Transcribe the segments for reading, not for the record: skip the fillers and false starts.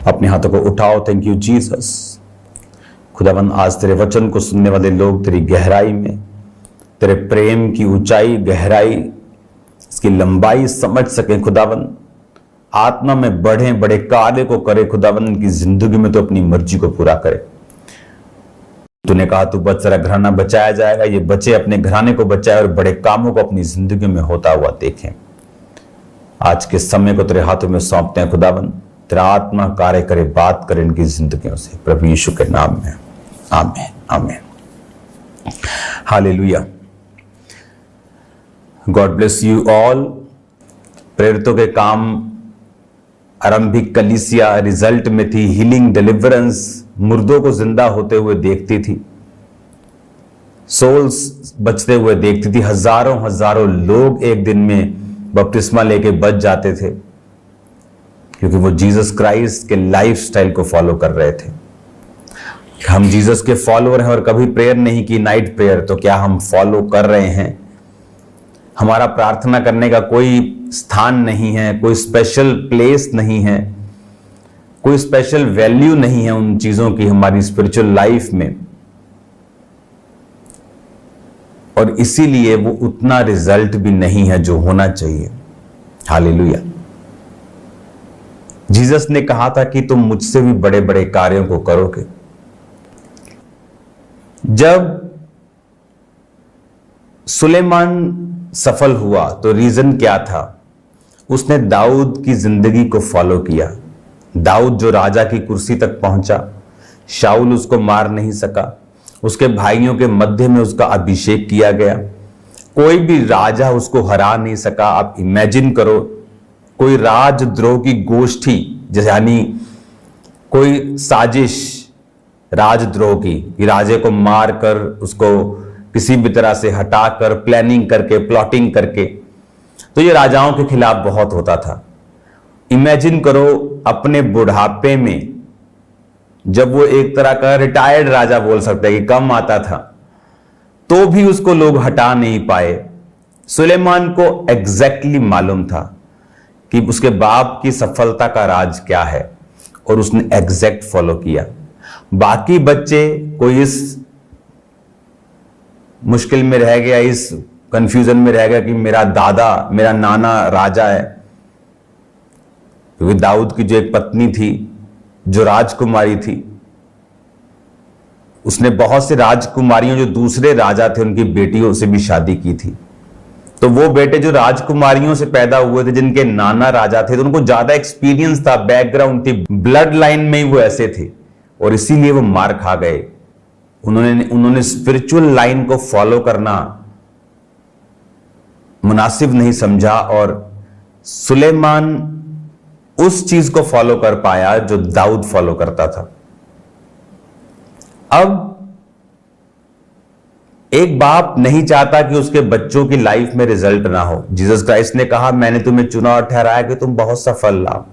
अपने हाथों को उठाओ। Thank you Jesus. खुदावन, आज तेरे वचन को सुनने वाले लोग तेरी गहराई में, तेरे प्रेम की ऊंचाई, गहराई, इसकी लंबाई समझ सकें। खुदावन, आत्मा में बढ़े, बड़े कार्य को करे। खुदावन, इनकी जिंदगी में तो अपनी मर्जी को पूरा करे। तूने कहा तू बच, तेरा घराना बचाया जाएगा। ये बच्चे अपने घराने को बचाए और बड़े कामों को अपनी जिंदगी में होता हुआ देखें। आज के समय को तेरे हाथों में सौंपते हैं। खुदावन, तेरा आत्मा कार्य करे, बात करे इनकी जिंदगियों से, प्रभु यीशु के नाम में, आमीन आमीन। Hallelujah. God bless you all. प्रेरितों के काम आरंभिक कलीसिया रिजल्ट में थी, हीलिंग, डिलीवरेंस, मुर्दों को जिंदा होते हुए देखती थी, सोल्स बचते हुए देखती थी। हजारों हजारों लोग एक दिन में बपतिस्मा लेके बच जाते थे, क्योंकि वो जीसस क्राइस्ट के लाइफस्टाइल को फॉलो कर रहे थे। हम जीसस के फॉलोअर हैं और कभी प्रेयर नहीं की, नाइट प्रेयर, तो क्या हम फॉलो कर रहे हैं? हमारा प्रार्थना करने का कोई स्थान नहीं है, कोई स्पेशल प्लेस नहीं है, कोई स्पेशल वैल्यू नहीं है उन चीजों की हमारी स्पिरिचुअल लाइफ में, और इसीलिए वो उतना रिजल्ट भी नहीं है जो होना चाहिए। हालेलुया। जीसस ने कहा था कि तुम मुझसे भी बड़े बड़े कार्यों को करोगे। जब सुलेमान सफल हुआ तो रीजन क्या था? उसने दाऊद की जिंदगी को फॉलो किया। दाऊद जो राजा की कुर्सी तक पहुंचा, शाऊल उसको मार नहीं सका, उसके भाइयों के मध्य में उसका अभिषेक किया गया, कोई भी राजा उसको हरा नहीं सका। आप इमेजिन करो, कोई राजद्रोह की गोष्ठी, जैसे यानी कोई साजिश राजद्रोह की, कि राजे को मार कर उसको किसी भी तरह से हटाकर, प्लानिंग करके, प्लॉटिंग करके, तो ये राजाओं के खिलाफ बहुत होता था। इमेजिन करो अपने बुढ़ापे में, जब वो एक तरह का रिटायर्ड राजा बोल सकते हैं कि कम आता था, तो भी उसको लोग हटा नहीं पाए। सुलेमान को एग्जैक्टली मालूम था कि उसके बाप की सफलता का राज क्या है, और उसने एग्जैक्ट फॉलो किया। बाकी बच्चे, कोई इस मुश्किल में रह गया, इस कंफ्यूजन में रह गया कि मेरा दादा, मेरा नाना राजा है, क्योंकि दाऊद की जो एक पत्नी थी जो राजकुमारी थी, उसने बहुत से राजकुमारियों जो दूसरे राजा थे उनकी बेटियों से भी शादी की थी। तो वो बेटे जो राजकुमारियों से पैदा हुए थे, जिनके नाना राजा थे, तो उनको ज्यादा एक्सपीरियंस था, बैकग्राउंड थी, ब्लड लाइन में ही वो ऐसे थे, और इसीलिए वो मार खा गए। उन्होंने स्पिरिचुअल लाइन को फॉलो करना मुनासिब नहीं समझा, और सुलेमान उस चीज को फॉलो कर पाया जो दाऊद फॉलो करता था। अब एक बाप नहीं चाहता कि उसके बच्चों की लाइफ में रिजल्ट ना हो। जीसस क्राइस्ट ने कहा, मैंने तुम्हें चुना और ठहराया कि तुम बहुत सा फल लाओ।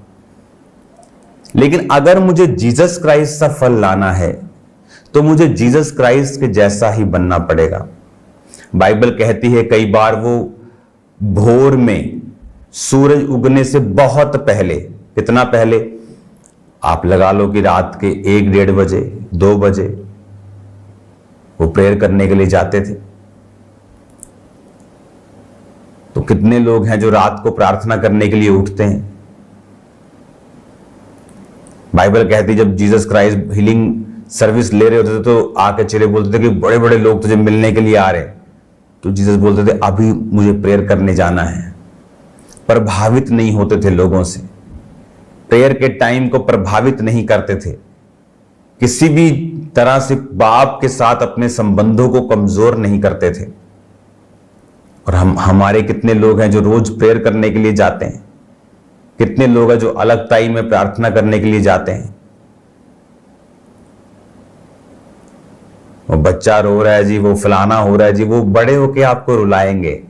लेकिन अगर मुझे जीसस क्राइस्ट सा फल लाना है तो मुझे जीसस क्राइस्ट के जैसा ही बनना पड़ेगा। बाइबल कहती है कई बार वो भोर में सूरज उगने से बहुत पहले, कितना पहले, आप लगा लो कि रात के 1-1:30 बजे, 2 बजे वो प्रेयर करने के लिए जाते थे। तो कितने लोग हैं जो रात को प्रार्थना करने के लिए उठते हैं? बाइबल कहती है जब जीसस क्राइस्ट हीलिंग सर्विस ले रहे होते थे तो आके चेहरे बोलते थे कि बड़े बड़े लोग तुझे मिलने के लिए आ रहे हैं, तो जीसस बोलते थे अभी मुझे प्रेयर करने जाना है। प्रभावित नहीं होते थे लोगों से, प्रेयर के टाइम को प्रभावित नहीं करते थे, किसी भी तरह से बाप के साथ अपने संबंधों को कमजोर नहीं करते थे। और हमारे कितने लोग हैं जो रोज प्रेयर करने के लिए जाते हैं, कितने लोग हैं जो अलग टाइम में प्रार्थना करने के लिए जाते हैं। वो बच्चा रो रहा है जी, वो फलाना हो रहा है जी, वो बड़े होके आपको रुलाएंगे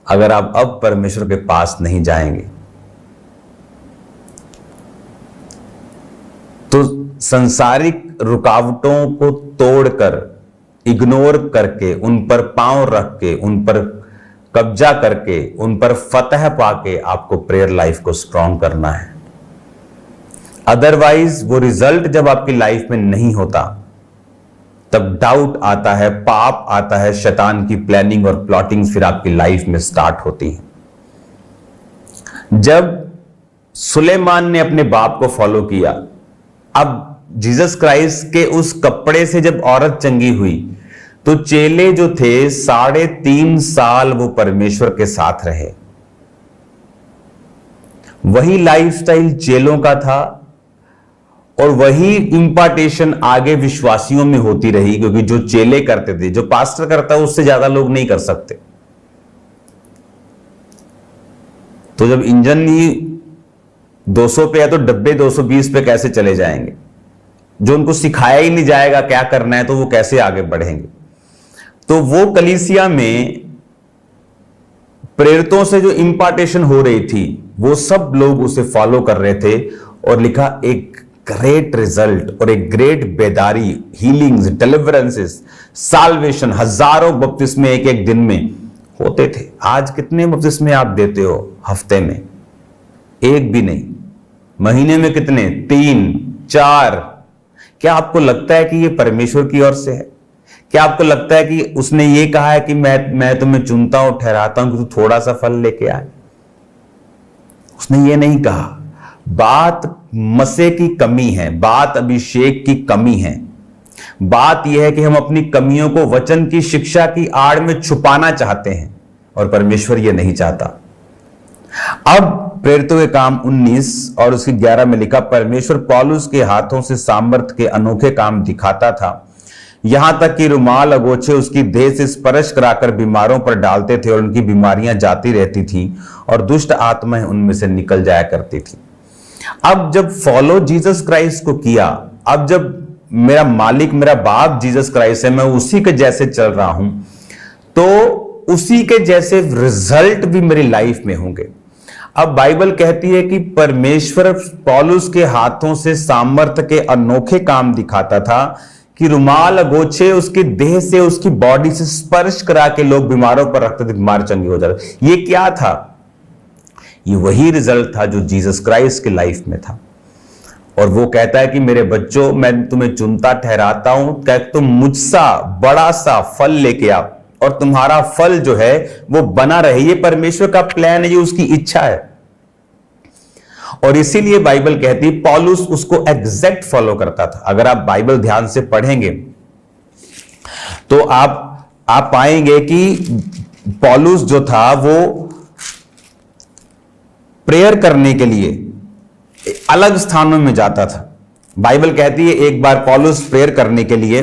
अगर आप अब परमेश्वर के पास नहीं जाएंगे। तो संसारिक रुकावटों को तोड़कर, इग्नोर करके, उन पर पांव रख के, उन पर कब्जा करके, उन पर फतह पाके आपको प्रेयर लाइफ को स्ट्रॉन्ग करना है। अदरवाइज वो रिजल्ट जब आपकी लाइफ में नहीं होता तब डाउट आता है, पाप आता है, शैतान की प्लानिंग और प्लॉटिंग फिर आपकी लाइफ में स्टार्ट होती है। जब सुलेमान ने अपने बाप को फॉलो किया, अब जीसस क्राइस्ट के उस कपड़े से जब औरत चंगी हुई तो चेले जो थे 3.5 साल वो परमेश्वर के साथ रहे। वही लाइफस्टाइल चेलों का था और वही इंपार्टेशन आगे विश्वासियों में होती रही, क्योंकि जो चेले करते थे, जो पास्टर करता है उससे ज्यादा लोग नहीं कर सकते। तो जब इंजन ही 200 पे है तो डब्बे 220 पे कैसे चले जाएंगे? जो उनको सिखाया ही नहीं जाएगा क्या करना है तो वो कैसे आगे बढ़ेंगे? तो वो कलीसिया में प्रेरितों से जो इंपार्टेशन हो रही थी वो सब लोग उसे फॉलो कर रहे थे, और लिखा एक ग्रेट रिजल्ट और एक ग्रेट बेदारी, हीलिंग्स, डिलीवरेंसेस, साल्वेशन, हजारों बपतिस्मे एक एक दिन में होते थे। आज कितने बपतिस्मे आप देते हो हफ्ते में? एक भी नहीं। महीने में कितने? 3, 4। क्या आपको लगता है कि ये परमेश्वर की ओर से है? क्या आपको लगता है कि उसने ये कहा है कि मैं तुम्हें चुनता हूं, ठहराता हूं कि तू थोड़ा सा फल लेके आए? उसने ये नहीं कहा। बात मसे की कमी है, बात अभिषेक की कमी है। बात यह है कि हम अपनी कमियों को वचन की शिक्षा की आड़ में छुपाना चाहते हैं, और परमेश्वर यह नहीं चाहता। अब प्रेरितों के काम 19 और उसकी 11 में लिखा, परमेश्वर पौलुस के हाथों से सामर्थ के अनोखे काम दिखाता था, यहां तक कि रुमाल अगोछे उसकी देह से स्पर्श कराकर बीमारों पर डालते थे और उनकी बीमारियां जाती रहती थी और दुष्ट आत्माएं उनमें से निकल जाया करती थी। अब जब फॉलो जीसस क्राइस्ट को किया, अब जब मेरा मालिक, मेरा बाप जीसस क्राइस्ट है, मैं उसी के जैसे चल रहा हूं, तो उसी के जैसे रिजल्ट भी मेरी लाइफ में होंगे। अब बाइबल कहती है कि परमेश्वर पौलुस के हाथों से सामर्थ के अनोखे काम दिखाता था कि रुमाल अगोछे उसकी देह से, उसकी बॉडी से स्पर्श करा के लोग बीमारों पर रखते थे, बीमार चंगे हो जाते। ये क्या था? ये वही रिजल्ट था जो जीसस क्राइस्ट की लाइफ में था। और वो कहता है कि मेरे बच्चों, मैं तुम्हें चुनता ठहराता हूं, क्या तुम मुझसा बड़ा सा फल लेके आओ और तुम्हारा फल जो है वो बना रहे। ये परमेश्वर का प्लान है, ये उसकी इच्छा है। और इसीलिए बाइबल कहती है पौलुस उसको एग्जैक्ट फॉलो करता था। अगर आप बाइबल ध्यान से पढ़ेंगे तो आप पाएंगे कि पौलुस जो था वो प्रेयर करने के लिए अलग स्थानों में जाता था। बाइबल कहती है एक बार पौलुस प्रेयर करने के लिए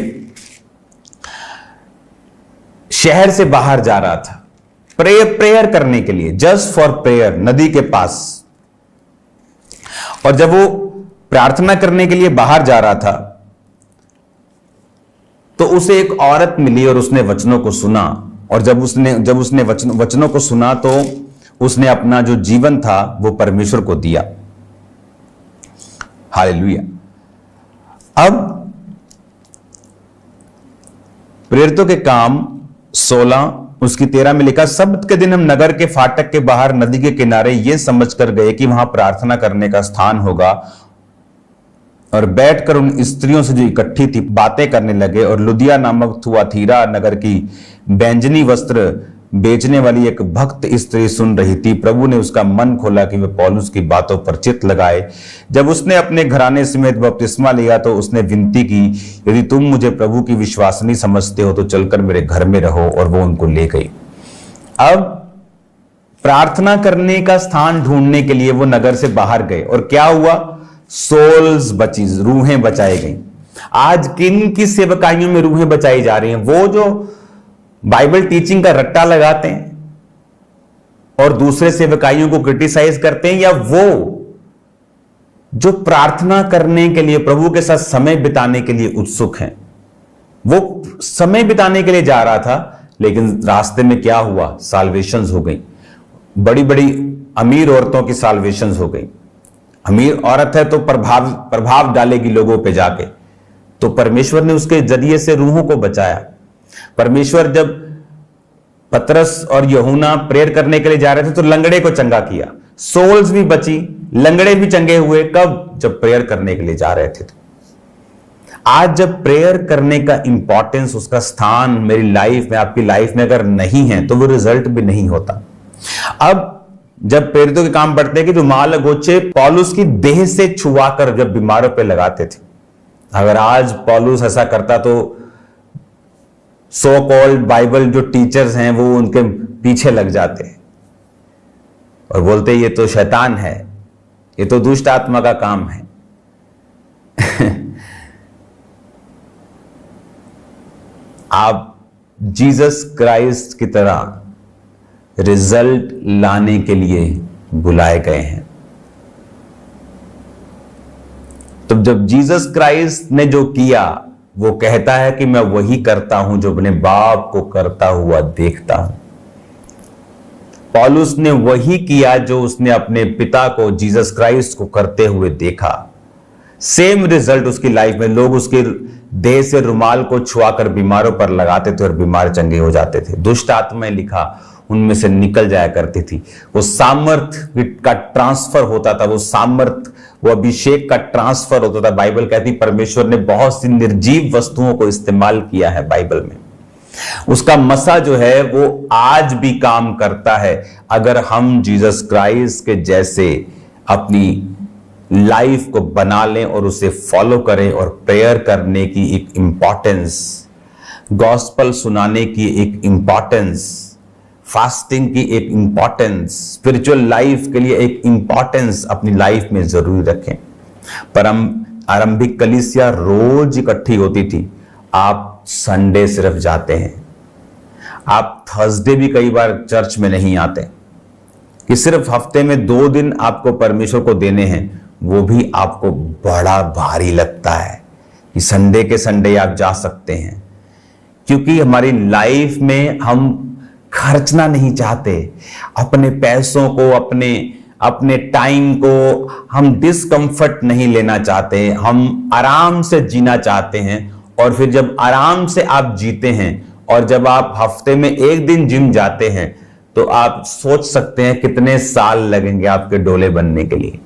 शहर से बाहर जा रहा था, प्रेयर करने के लिए, जस्ट फॉर प्रेयर, नदी के पास। और जब वो प्रार्थना करने के लिए बाहर जा रहा था तो उसे एक औरत मिली और उसने वचनों को सुना। और जब उसने वचनों को सुना तो उसने अपना जो जीवन था वो परमेश्वर को दिया। हालेलुया। अब प्रेरितों के काम 16 उसकी 13 में लिखा, सब्त के दिन हम नगर के फाटक के बाहर नदी के किनारे ये समझकर गए कि वहां प्रार्थना करने का स्थान होगा, और बैठकर उन स्त्रियों से जो इकट्ठी थी बातें करने लगे। और लुदिया नामक थुआतीरा नगर की बैंजनी वस्त्र बेचने वाली एक भक्त स्त्री सुन रही थी। प्रभु ने उसका मन खोला कि वह पौलुस की बातों पर चित्त लगाए। जब उसने अपने घराने समेत बपतिस्मा लिया तो उसने विनती की, यदि तुम मुझे प्रभु की विश्वासनी समझते हो तो चलकर मेरे घर में रहो, और वो उनको ले गई। अब प्रार्थना करने का स्थान ढूंढने के लिए वो नगर से बाहर गए, और क्या हुआ? सोल्स बची, रूहें बचाई गई। आज किन की सेवकाइयों में रूहें बचाई जा रही हैं? वो जो बाइबल टीचिंग का रट्टा लगाते हैं और दूसरे सेवकाइयों को क्रिटिसाइज करते हैं, या वो जो प्रार्थना करने के लिए, प्रभु के साथ समय बिताने के लिए उत्सुक हैं। वो समय बिताने के लिए जा रहा था, लेकिन रास्ते में क्या हुआ? साल्वेशंस हो गई। बड़ी बड़ी अमीर औरतों की साल्वेशंस हो गई। अमीर औरत है तो प्रभाव डालेगी लोगों पे जाके, तो परमेश्वर ने उसके जरिए से रूहों को बचाया। परमेश्वर जब पतरस और यूहन्ना प्रेयर करने के लिए जा रहे थे तो लंगड़े को चंगा किया, सोल्स भी बची, लंगड़े भी चंगे हुए कब? जब प्रेयर करने के लिए जा रहे थे। आज जब प्रेयर करने का इंपॉर्टेंस, उसका स्थान मेरी लाइफ में, आपकी लाइफ में अगर नहीं है तो वो रिजल्ट भी नहीं होता। अब जब प्रेरितों के काम पढ़ते हैं कि रुमाल गोचे पौलुस की देह से छुआकर जब बीमारों पे लगाते थे। अगर आज पौलुस ऐसा करता तो सो कॉल्ड बाइबल जो टीचर्स हैं वो उनके पीछे लग जाते और बोलते ये तो शैतान है, ये तो दुष्ट आत्मा का काम है। आप जीसस क्राइस्ट की तरह रिजल्ट लाने के लिए बुलाए गए हैं। तो जब जीसस क्राइस्ट ने जो किया, वो कहता है कि मैं वही करता हूं जो अपने बाप को करता हुआ देखता हूं। पौलुस ने वही किया जो उसने अपने पिता को, जीसस क्राइस्ट को करते हुए देखा। सेम रिजल्ट उसकी लाइफ में, लोग उसके देह से रुमाल को छुआकर बीमारों पर लगाते थे और बीमार चंगे हो जाते थे। दुष्ट आत्माएं, लिखा, उनमें से निकल जाया करती थी। वो सामर्थ का ट्रांसफर होता था, वो सामर्थ, वो अभिषेक का ट्रांसफर होता था। बाइबल कहती परमेश्वर ने बहुत सी निर्जीव वस्तुओं को इस्तेमाल किया है बाइबल में। उसका मसा जो है वो आज भी काम करता है अगर हम जीसस क्राइस्ट के जैसे अपनी लाइफ को बना लें और उसे फॉलो करें। और प्रेयर करने की एक इंपॉर्टेंस, गॉस्पल सुनाने की एक इंपॉर्टेंस, फास्टिंग की एक इंपॉर्टेंस, स्पिरिचुअल लाइफ के लिए एक इंपॉर्टेंस अपनी लाइफ में जरूर रखें। पर आरंभिक कलीसिया रोज इकट्ठी होती थी। आप संडे सिर्फ जाते हैं, आप थर्सडे भी कई बार चर्च में नहीं आते, कि सिर्फ हफ्ते में 2 दिन आपको परमेश्वर को देने हैं। वो भी आपको बड़ा भारी लगता है कि संडे के संडे आप जा सकते हैं, क्योंकि हमारी लाइफ में हम खर्चना नहीं चाहते अपने पैसों को, अपने टाइम को। हम डिस्कंफर्ट नहीं लेना चाहते, हम आराम से जीना चाहते हैं। और फिर जब आराम से आप जीते हैं और जब आप हफ्ते में 1 दिन जिम जाते हैं तो आप सोच सकते हैं कितने साल लगेंगे आपके डोले बनने के लिए।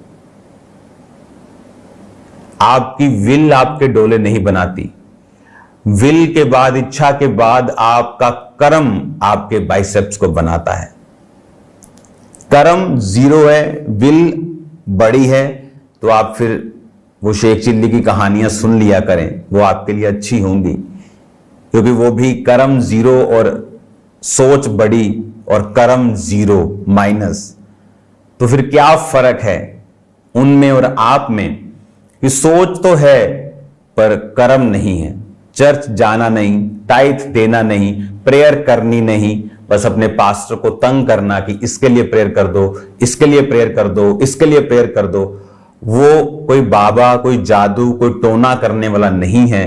आपकी विल आपके डोले नहीं बनाती। विल के बाद, इच्छा के बाद आपका कर्म आपके बाइसेप्स को बनाता है। कर्म 0 है, विल बड़ी है, तो आप फिर वो शेख चिल्ली की कहानियां सुन लिया करें, वो आपके लिए अच्छी होंगी, क्योंकि वो भी कर्म 0 और सोच बड़ी और कर्म 0 माइनस। तो फिर क्या फर्क है उनमें और आप में कि सोच तो है पर कर्म नहीं है। चर्च जाना नहीं, टाइथ देना नहीं, प्रेयर करनी नहीं, बस अपने पास्टर को तंग करना कि इसके लिए प्रेयर कर दो, इसके लिए प्रेयर कर दो, इसके लिए प्रेयर कर दो। वो कोई बाबा, कोई जादू, कोई टोना करने वाला नहीं है।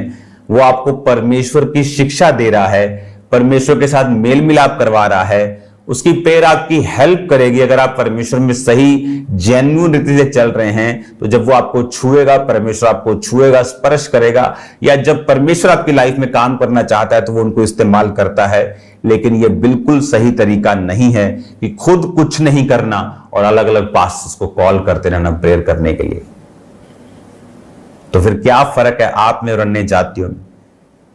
वो आपको परमेश्वर की शिक्षा दे रहा है, परमेश्वर के साथ मेल मिलाप करवा रहा है। उसकी प्रेयर आपकी हेल्प करेगी अगर आप परमेश्वर में सही जेन्युइन रीति से चल रहे हैं। तो जब वो आपको छुएगा, परमेश्वर आपको छुएगा, स्पर्श करेगा, या जब परमेश्वर आपकी लाइफ में काम करना चाहता है तो वो उनको इस्तेमाल करता है। लेकिन ये बिल्कुल सही तरीका नहीं है कि खुद कुछ नहीं करना और अलग अलग पास्टर्स को कॉल करते रहना प्रेयर करने के लिए। तो फिर क्या फर्क है आप में और अन्य जातियों में,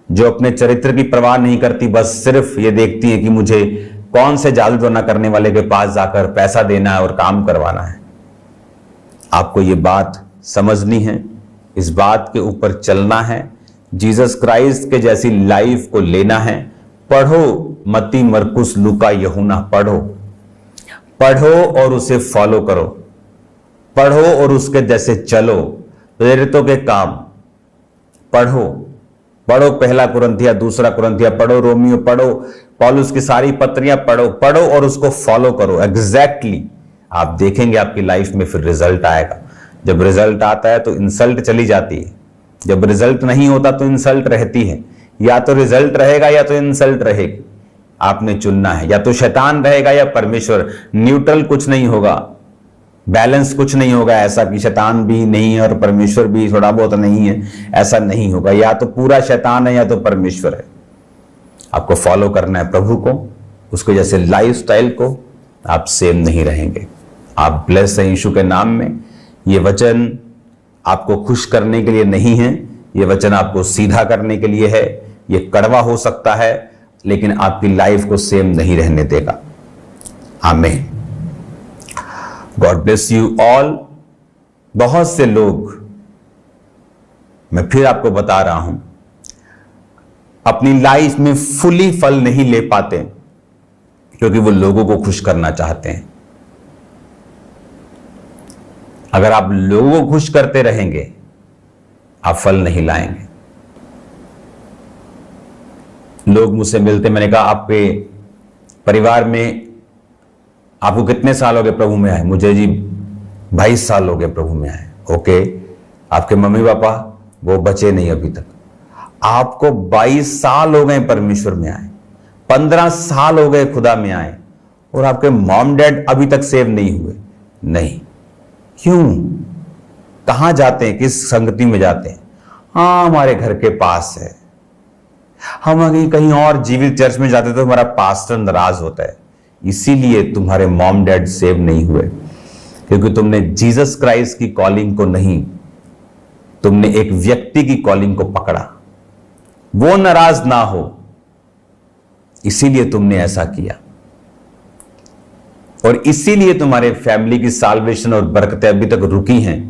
जो अपने चरित्र की परवाह नहीं करती, बस सिर्फ ये देखती है कि मुझे कौन से जादू टोना करने वाले के पास जाकर पैसा देना है और काम करवाना है। आपको ये बात समझनी है, इस बात के ऊपर चलना है, जीसस क्राइस्ट के जैसी लाइफ को लेना है। पढ़ो मत्ती, मरकुस, लूका, यूहन्ना, पढ़ो और उसे फॉलो करो, पढ़ो और उसके जैसे चलो। प्रेरितों के काम पढ़ो, पहला कुरिन्थिया, दूसरा कुरिन्थिया पढ़ो, रोमियो पढ़ो, पौलुस की सारी पत्रियां पढ़ो और उसको फॉलो करो एग्जैक्टली। आप देखेंगे आपकी लाइफ में फिर रिजल्ट आएगा। जब रिजल्ट आता है तो इंसल्ट चली जाती है, जब रिजल्ट नहीं होता तो इंसल्ट रहती है। या तो रिजल्ट रहेगा या तो इंसल्ट रहेगी, आपने चुनना है। या तो शैतान रहेगा या परमेश्वर, न्यूट्रल कुछ नहीं होगा, बैलेंस कुछ नहीं होगा। ऐसा कि शैतान भी नहीं है और परमेश्वर भी थोड़ा बहुत नहीं है, ऐसा नहीं होगा। या तो पूरा शैतान है या तो परमेश्वर है। आपको फॉलो करना है प्रभु को, उसके जैसे लाइफस्टाइल को, आप सेम नहीं रहेंगे। आप ब्लेस हैं यीशु के नाम में। ये वचन आपको खुश करने के लिए नहीं है, ये वचन आपको सीधा करने के लिए है। ये कड़वा हो सकता है लेकिन आपकी लाइफ को सेम नहीं रहने देगा। आमीन। God bless you all. बहुत से लोग, मैं फिर आपको बता रहा हूं, अपनी लाइफ में फुली फल नहीं ले पाते क्योंकि वो लोगों को खुश करना चाहते हैं। अगर आप लोगों को खुश करते रहेंगे आप फल नहीं लाएंगे। लोग मुझसे मिलते, मैंने कहा आपके परिवार में आपको कितने साल हो गए प्रभु में आए? मुझे जी 22 साल हो गए प्रभु में आए। ओके, आपके मम्मी पापा वो बचे नहीं अभी तक। आपको 22 साल हो गए परमेश्वर में आए, 15 साल हो गए खुदा में आए, और आपके मॉम डैड अभी तक सेव नहीं हुए। नहीं, क्यों? कहां जाते हैं? किस संगति में जाते हैं? हाँ, हमारे घर के पास है। हम अगर कहीं और जीवित चर्च में जाते तो हमारा पास्टर नाराज होता है। इसीलिए तुम्हारे मॉम डैड सेव नहीं हुए, क्योंकि तुमने जीसस क्राइस्ट की कॉलिंग को नहीं, तुमने एक व्यक्ति की कॉलिंग को पकड़ा। वो नाराज ना हो इसीलिए तुमने ऐसा किया, और इसीलिए तुम्हारे फैमिली की साल्वेशन और बरकतें अभी तक रुकी हैं,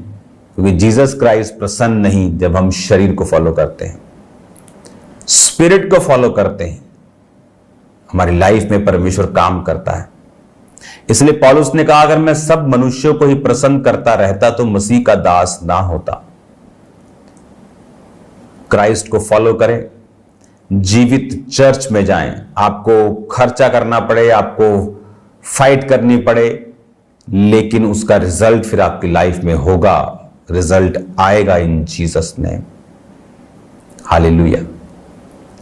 क्योंकि जीसस क्राइस्ट प्रसन्न नहीं जब हम शरीर को फॉलो करते हैं, स्पिरिट को फॉलो करते हैं। हमारी लाइफ में परमेश्वर काम करता है। इसलिए पौलुस ने कहा, अगर मैं सब मनुष्यों को ही प्रसन्न करता रहता तो मसीह का दास ना होता। क्राइस्ट को फॉलो करें, जीवित चर्च में जाएं। आपको खर्चा करना पड़े, आपको फाइट करनी पड़े, लेकिन उसका रिजल्ट फिर आपकी लाइफ में होगा। रिजल्ट आएगा इन जीसस नेम। हालेलुया।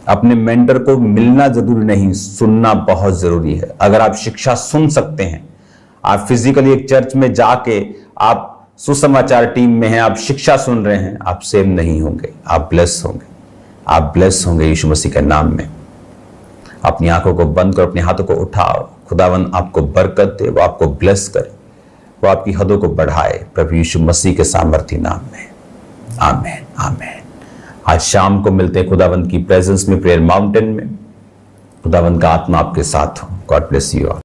अपने मेंटर को मिलना जरूरी नहीं, सुनना बहुत जरूरी है। अगर आप शिक्षा सुन सकते हैं, आप फिजिकली एक चर्च में जाके आप सुसमाचार टीम में हैं, आप शिक्षा सुन रहे हैं, आप सेम नहीं होंगे। आप ब्लेस होंगे, आप ब्लेस होंगे यीशु मसीह के नाम में। अपनी आंखों को बंद करो, अपने हाथों को उठाओ। खुदावन आपको बरकत दे, वो आपको ब्लेस करे, वो आपकी हदों को बढ़ाए, प्रभु यीशु मसीह के सामर्थी नाम में। आमीन, आमीन। आज शाम को मिलते हैं खुदावंत की प्रेजेंस में, प्रेयर माउंटेन में। खुदावंत का आत्मा आपके साथ हो। God bless you all.